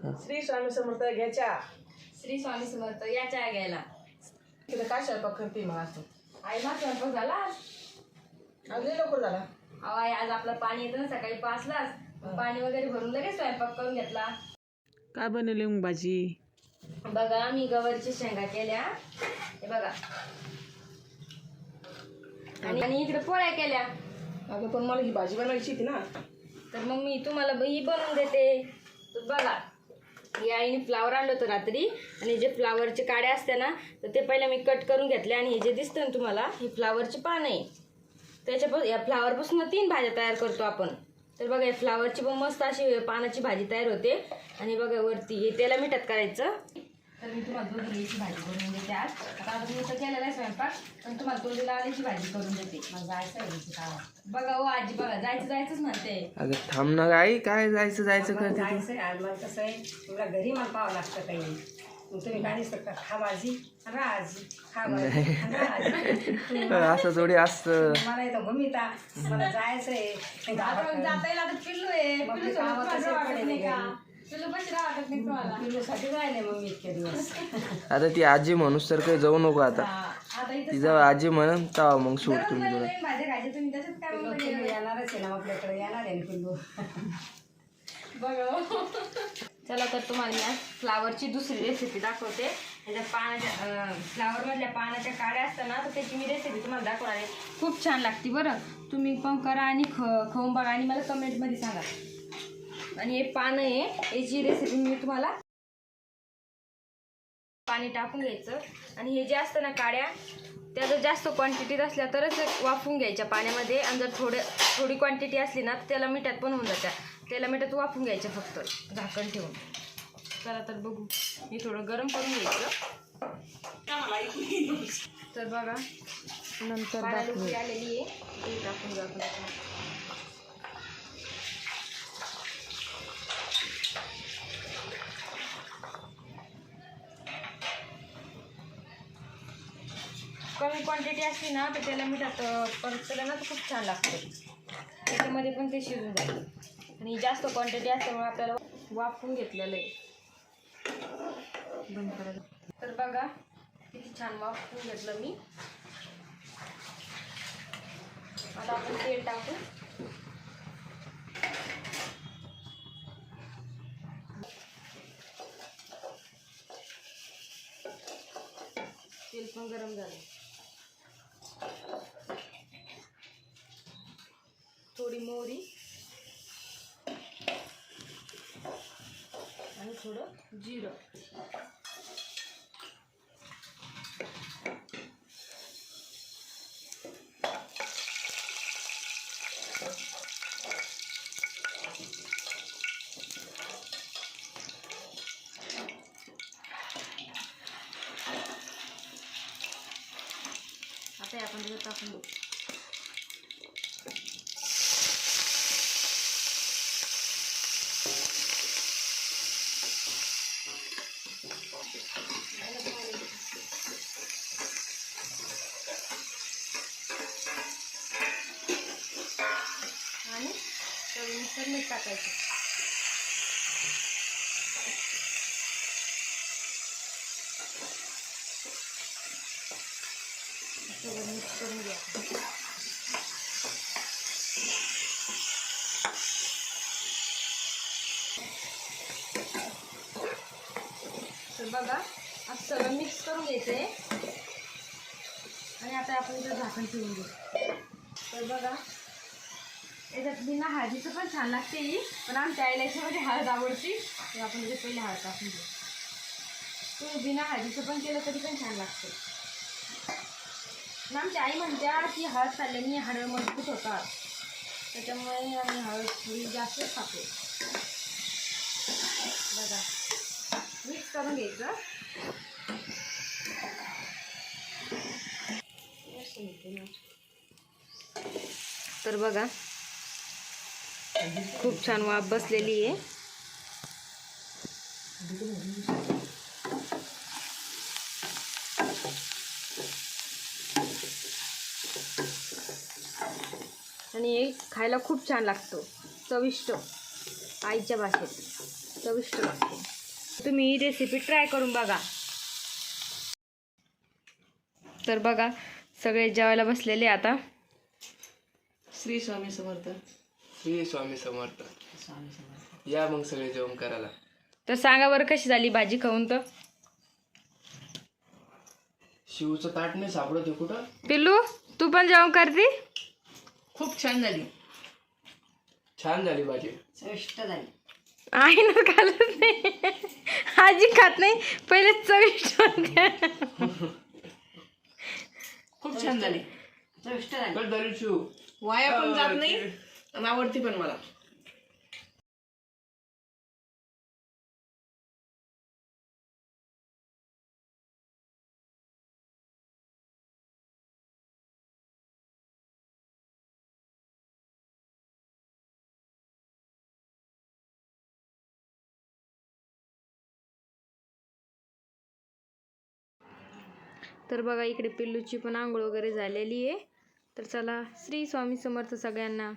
श्री स्वामी समर्थ घ्यायच्या. श्री स्वामी समर्थ या चहा घ्यायला. तिला काय स्वयंपाक करते मग असं? आई माझा स्वयंपाक झाला आज लय लवकर झाला. अहो आई आज आपलं पाणी येतं ना सकाळी 5लाच, पाणी वगैरे भरून लगेच स्वयंपाक करून घेतला. काय बनवली मग भाजी? बघा मी गवारीच्या शेंगा केल्या, हे बघा, आणि इकडे पोळ्या केल्या. अगं पण मला ही भाजी बनवायची होती ना, तर मग मी तुम्हाला ही बनवून देते. तर बघा ही आईने फ्लावर आणलं होतं रात्री, आणि जे फ्लावरचे काड्या असते ना तर ते पहिले मी कट करून घेतले. आणि हे जे दिसतं ना तुम्हाला ही फ्लावरची पानं आहे, त्याच्यापासून या फ्लावरपासून 3 भाज्या तयार करतो आपण. तर बघा या फ्लावरची पण मस्त अशी पानाची भाजी तयार होते. आणि बघा वरती हे तेला मिठात करायचं. तर मी तुम्हाला दोडीची भाजी करून देते आज. आता मी तर केलेला आहे स्वयंपाक, पण तुम्हाला दोडीला आल्याची भाजी करून देते. मला जायचं आहे. बघा हो आजी बघा जायचंच म्हणते. अगं थांब ना आई, काय जायचं करते तू? जायचं आज मला कसं आहे, तुला घरी मला पाहावं लागतं काही. मग तुम्ही काय दिसतं खा भाजी खा आजी खा भाजी. असं थोडी असतं. मला येतं भूमिता, मला जायचं आहे. जाता येईल आता पिल्लू आहे, पिल्लू कामात असेल पडेल घरी. पिल्लू कशी राहतात नाही तुम्हाला. पिल्लूसाठी राहिले मग मी इतके दिवस. आता ती आजी म्हणूस तर काही जाऊ नको आता. आता इथं ती जेव्हा आजी म्हणून तेव्हा मग सोड तुम्ही तुला. भाज्या खायच्या तुम्ही त्याच्यात काय पिल्लू पिल्लू येणारच आहे ना आपल्याकडे, येणार आहे ना पिल्लू. बघा. चला तर तुम्हाला मी आज फ्लावरची दुसरी रेसिपी दाखवते. त्याच्या पानाच्या फ्लावरमधल्या पानाच्या काड्या असतात ना, तर त्याची मी रेसिपी तुम्हाला दाखवणार आहे. खूप छान लागते बरं, तुम्ही पण करा आणि खाऊन बघा आणि मला कमेंटमध्ये सांगा. आणि हे पानं आहे, याची रेसिपी मी तुम्हाला. पाणी टाकून घ्यायचं, आणि हे जे असतं ना काड्या त्या जर जास्त क्वांटिटीत असल्या तरच वाफवून घ्यायच्या पाण्यामध्ये. आणि जर थोडी क्वांटिटी असली ना तर त्याला मिठात पण होऊन जात्या. त्याला मिठात वाफवून घ्यायच्या फक्त झाकण ठेवून. चला तर बघू, मी थोडं गरम करून घ्यायचं. तर बघा नंतर आलेली आहे ती टाकून जातो. कमी क्वांटिटी असली ना तर त्याला मिठात परतलं ना तर खूप छान लागतं. त्याच्यामध्ये पण ते शिजून जातं. आणि जास्त क्वांटिटी असल्यामुळे आपल्याला वाफवून घेतलेलं आहे. बंद करायला. तर बघा किती छान वाफवून घेतलं मी. आता आपण तेल टाकू. तेल पण गरम झालं. थोडी मोहरी आणि थोडं जिरं. आता आपण त्याच्यात टाकून देऊ. आणि चवीनुसार मीठ टाकायचं. सगळं मिक्स करून घ्या. तर बघा आता सगळं मिक्स करून घ्यायचं आहे. आणि आता आपण इथं झाकण ठेवून घेऊ. तर बघा याच्यात बिना हळदीचं पण छान लागते ही, पण आमच्या आईला याच्यामध्ये हळद आवडते. तर आपण इथे पहिले हळद टाकून घेऊ. तुम्ही बिना हळदीचं पण केलं तरी पण छान लागते. आमची आई म्हणत्या की हळद खाल्ल्याने हाडं मजबूत होतात, त्याच्यामुळे आम्ही हळद थोडी जास्तच खातो. बघा मिक्स करून घ्यायचं. तर बघा खूप छान वाफ बसलेली आहे. आणि खायला खूप छान लागतो, चविष्ट आईच्या भाषेत. चविष्ट लागते. तुम्ही ही रेसिपी ट्राय करून बघा. तर बघा सगळे जेवायला बसलेले आता. श्री स्वामी समर्थ. श्री स्वामी समर्थ. या मग सगळे जेवण करायला. तर सांगा बरं कशी झाली भाजी खाऊन. तर शिवचं ताट नाही सापडत आहे कुठं. पिल्लू तू पण जेवण करते. खूप छान झाली. छान झाली भाजी. चविष्ट झाली. आई ना खाल्लंच नाही. आजी खात नाही पहिले चविष्ट होत्या. खूप छान झाली. चविष्ट झाली. कट झाली शिव. वाया पण जात नाही आणि आवडती पण मला. तर बघा इकडे पिल्लूची पण आंघोळ वगैरे झालेली आहे. तर चला श्री स्वामी समर्थ सगळ्यांना.